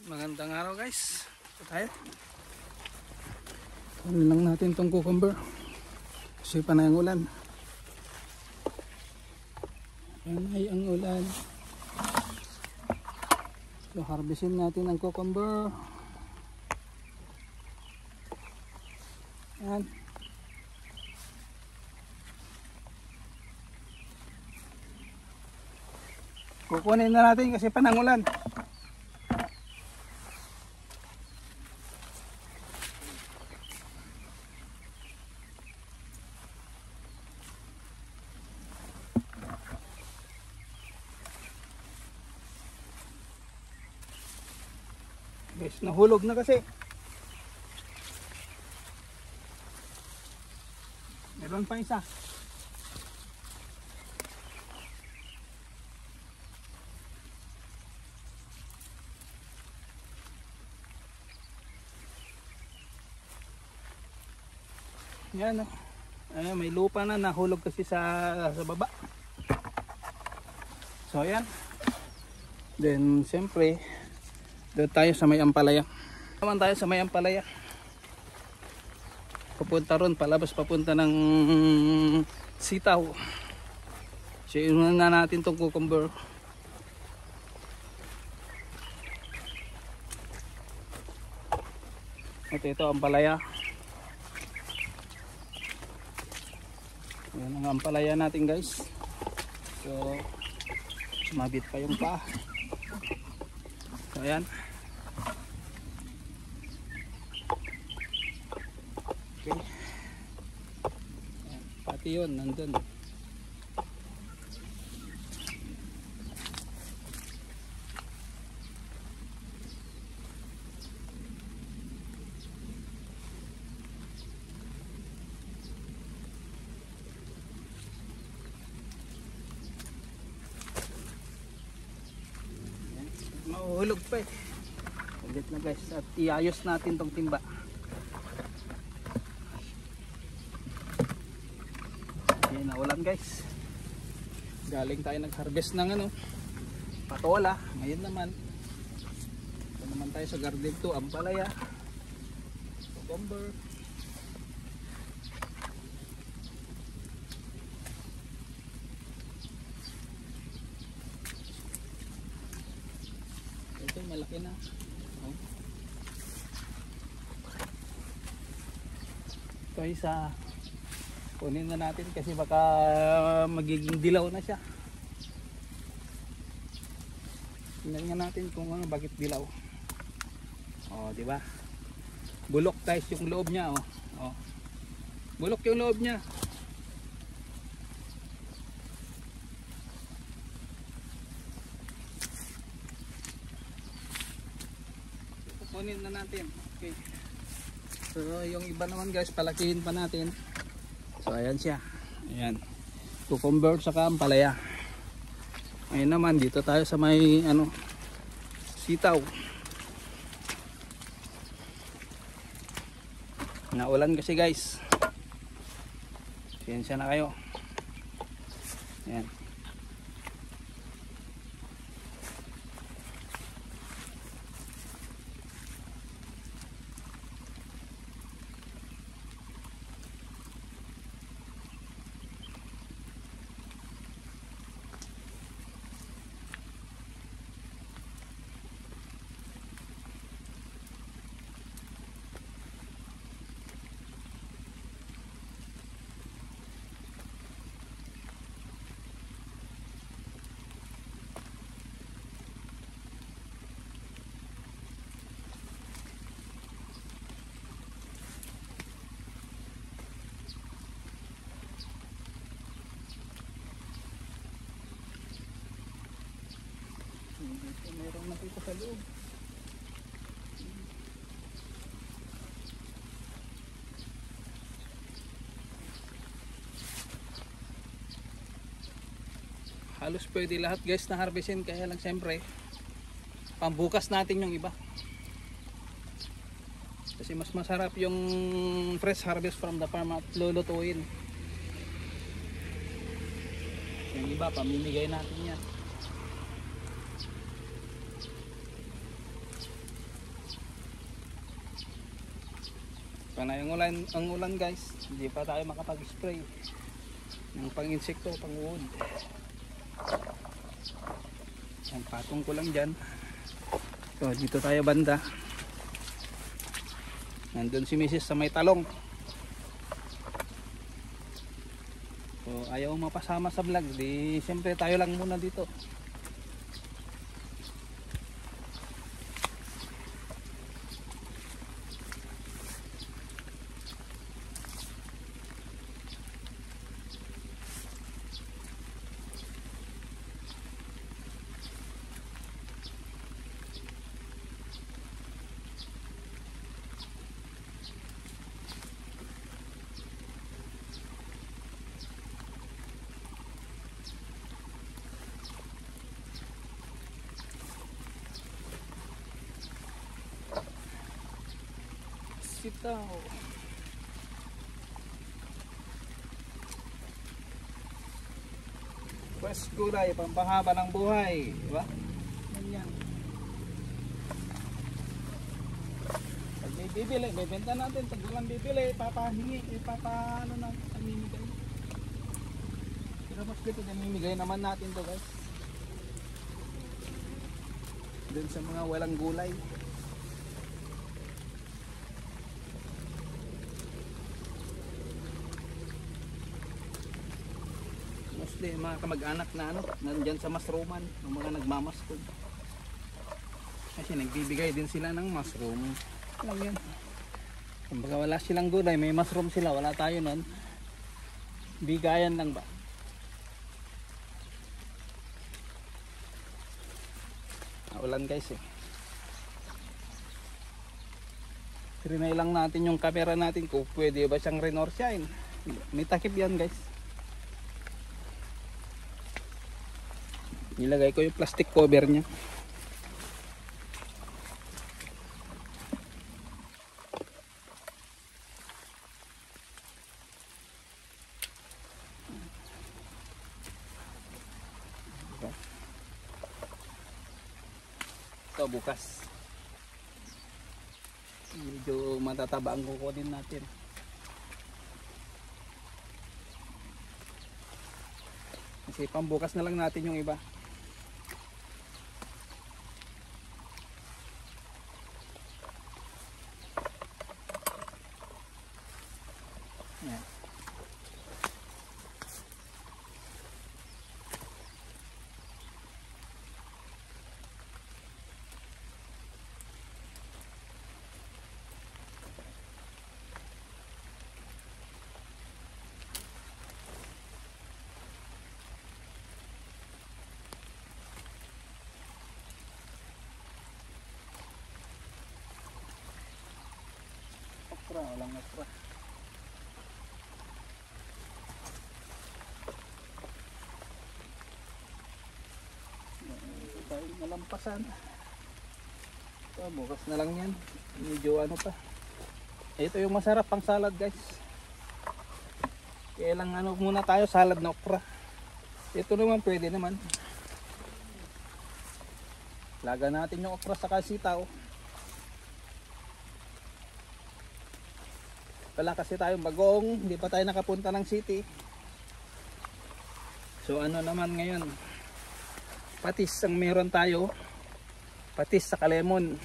Magandang araw guys. Ito tayo. Kunin lang natin itong cucumber. Kasi pa na yung ulan. Yan ay ang ulan. So harvestin natin ang cucumber. Yan. Kukunin na natin kasi pa ng ulan. Guys, nahulog na kasi. Meron pa isa. Yan o. Ayan, may lupa na nahulog kasi sa baba. So ayan. Then siyempre doon tayo sa may ampalaya. Naman tayo sa may ampalaya. Papunta ron, palabas papunta ng sitaw. So inunan na natin itong cucumber. At ito ampalaya. Ayan ang ampalaya natin guys. So sumabit pa yung paa. So ayan. Okay. Ayan. Pati yun nandun. Mahuhulog pa eh. Ulit na guys. At iayos natin tong timba. Ayan na ulan guys. Galing tayo nag-harvest ng patola. Ngayon naman ito naman tayo sa garden 2. Ampalaya, cucumber. Ito malaki na. Oh. Ito isa. Kunin na natin kasi baka magiging dilaw na siya. Tingnan nga natin kung bakit dilaw. Oh, di ba? Bulok guys yung loob niya, oh. Oh. Bulok yung loob niya. Kunin na natin. Okay. So yung iba naman guys, palakihin pa natin. So ayan siya. Ayan. Cucumber saka ampalaya. Ngayon naman dito tayo sa may sitaw. Naulan kasi guys. Siyensya na kayo. Ayan. Mayroon na dito sa loob. Halos pwede lahat guys na harvestin, kaya lang siyempre pambukas natin yung iba. Kasi mas masarap yung fresh harvest from the farm at lulutuin. Yung iba pamimigay natin yan. Panay ang ulan guys, hindi pa tayo makapag-spray ng pang-insekto, pang-uod. Ang patong ko lang dyan. So dito tayo banda. Nandun si Mrs. sa may talong. So ayaw mapasama sa vlog, di siyempre tayo lang muna dito. Sitaw. Pwes gulay, pampahaba ng buhay, di ba? Ganyan. Pag may bibili, may benta natin. Pag walang bibili, ipapahingi, ipapaano na, namimigay. Pero mas dito, namimigay naman natin to guys. Dun sa mga walang gulay. Mostly mga kamag-anak na ano, nandyan sa masruman, ng mga nagmamaskod. Kasi nagbibigay din sila ng mushroom. Alam yan. Kumbaga wala silang gulay, may mushroom sila, wala tayo nun. Bigayan lang ba? Ulan guys eh. Trinay lang natin yung camera natin kung pwede ba siyang rain or shine. May takip yan guys. Nilagay ko yung plastic cover niya. Ito bukas. Medyo matataba ang kuko din natin. Kasi pambukas na lang natin yung iba. Yan. Okra, walang okra. Tayo malampasan. Ito, bukas na lang yan. Medyo ano pa. Ito yung masarap pang salad guys. Kaya lang ano muna tayo, salad na okra. Ito naman pwede naman. Laga natin yung okra sa sitaw. Wala kasi tayong bagong, hindi pa tayo nakapunta ng city. So ano naman ngayon, patis ang meron tayo, patis sa kalemon.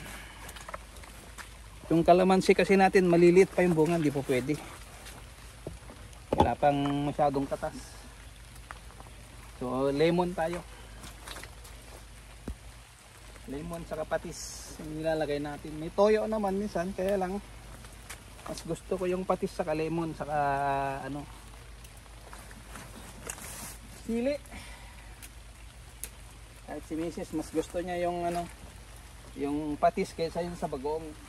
Yung kalamansi kasi natin maliliit pa yung bunga, hindi po pwede, wala pang masyadong katas. So lemon tayo, lemon sa patis yung nilalagay natin. May toyo naman minsan, kaya lang mas gusto ko yung patis sa kalemon, saka ano, sili. Kahit si Mrs. mas gusto niya yung ano, yung patis kaysa yung sa bagoong.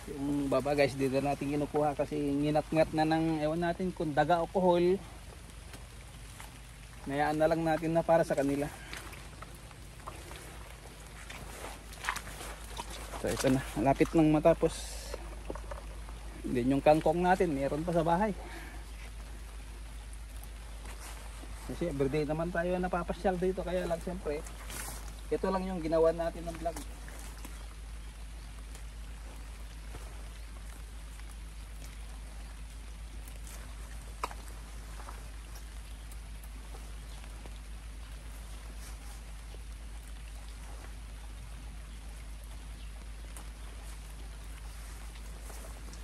Yung baba guys, dito natin kinukuha kasi nginat-ngat na ng ewan natin kung daga o kohol. Nayaan na lang natin na para sa kanila. So ito na, malapit lang matapos. Din yung kangkong natin, meron pa sa bahay. Kasi everyday naman tayo napapasyal dito, kaya lang siyempre ito lang yung ginawa natin ng vlog.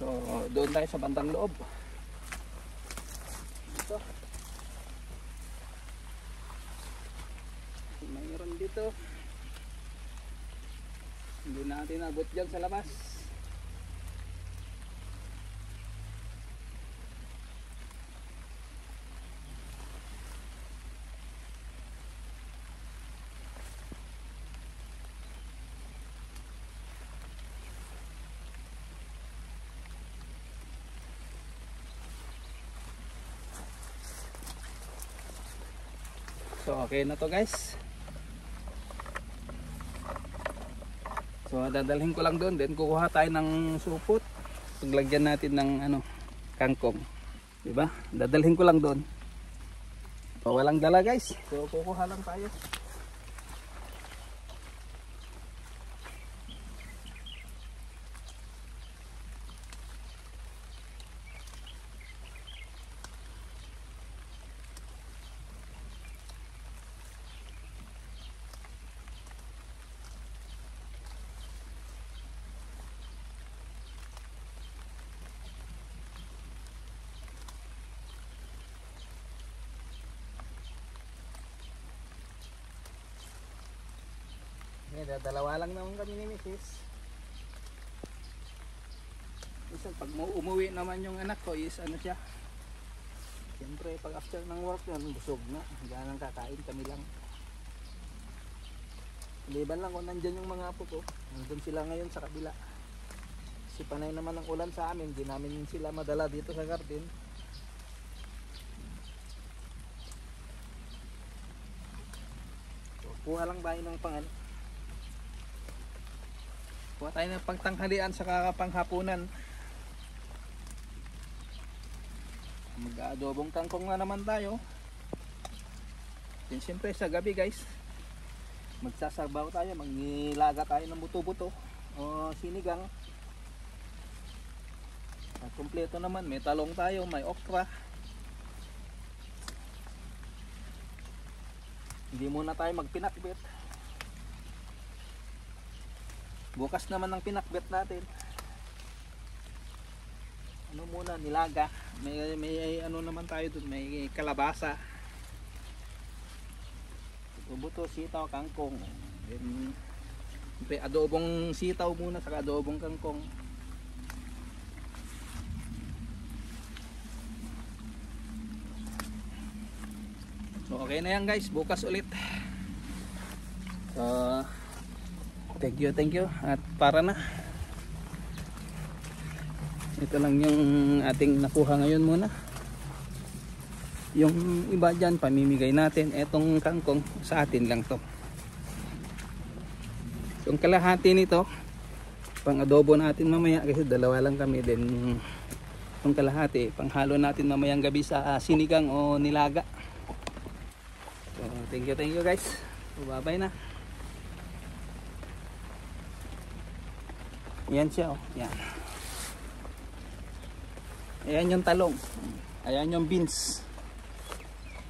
So doon tayo sa bandang loob. Ito. Mayroon dito. Hindi natin abot dyan sa labas. So okay na to guys. So dadalhin ko lang doon, then kukuha tayo ng supot. Paglagyan natin ng kangkong. 'Di ba? Dadalhin ko lang doon. So walang dala guys. So kukuha lang tayo. Dalawa lang naman kami ni Mrs. Minsan pag umuwi naman yung anak ko is siya. Siyempre pag after ng work yan, busog na. Ganang kakain kami lang. Liban lang kung nandyan yung mga apo ko. Nandun sila ngayon sa kabila. Kasi panay naman ang ulan sa amin. Di namin sila madala dito sa garden. So, kuha lang tayo ng kuha tayo ng pangtanghalian sa kakapanghapunan. Mag-aadobong kangkong na naman tayo. Then siyempre sa gabi guys, magsasabaw tayo, magnilaga tayo ng buto-buto o sinigang. At kumpleto naman, may talong tayo, may okra. Hindi muna tayo magpinakbet. Bukas naman ang pinakbet natin. Muna nilaga. May naman tayo dun, may kalabasa. Buto, sitaw, kangkong. Then adobong sitaw muna saka adobong kangkong. So okay na yan guys, bukas ulit. So thank you at para na. Ito lang yung ating nakuha ngayon muna. Yung iba dyan pamimigay natin. Etong kangkong sa atin lang to. Yung kalahati nito pang adobo natin mamaya kasi dalawa lang kami. Then yung kalahati panghalo natin mamayang gabi sa sinigang o nilaga. So thank you guys. So, bye bye na. Yan siya, oh. Yan. Ayan yung talong. Ayan yung beans.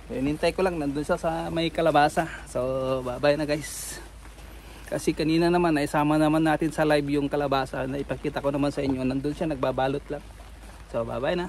So, inintay ko lang. Nandun siya sa may kalabasa. So, bye-bye na guys. Kasi kanina naman, ay sama naman natin sa live yung kalabasa na ipakita ko naman sa inyo. Nandun siya, nagbabalot lang. So, bye-bye na.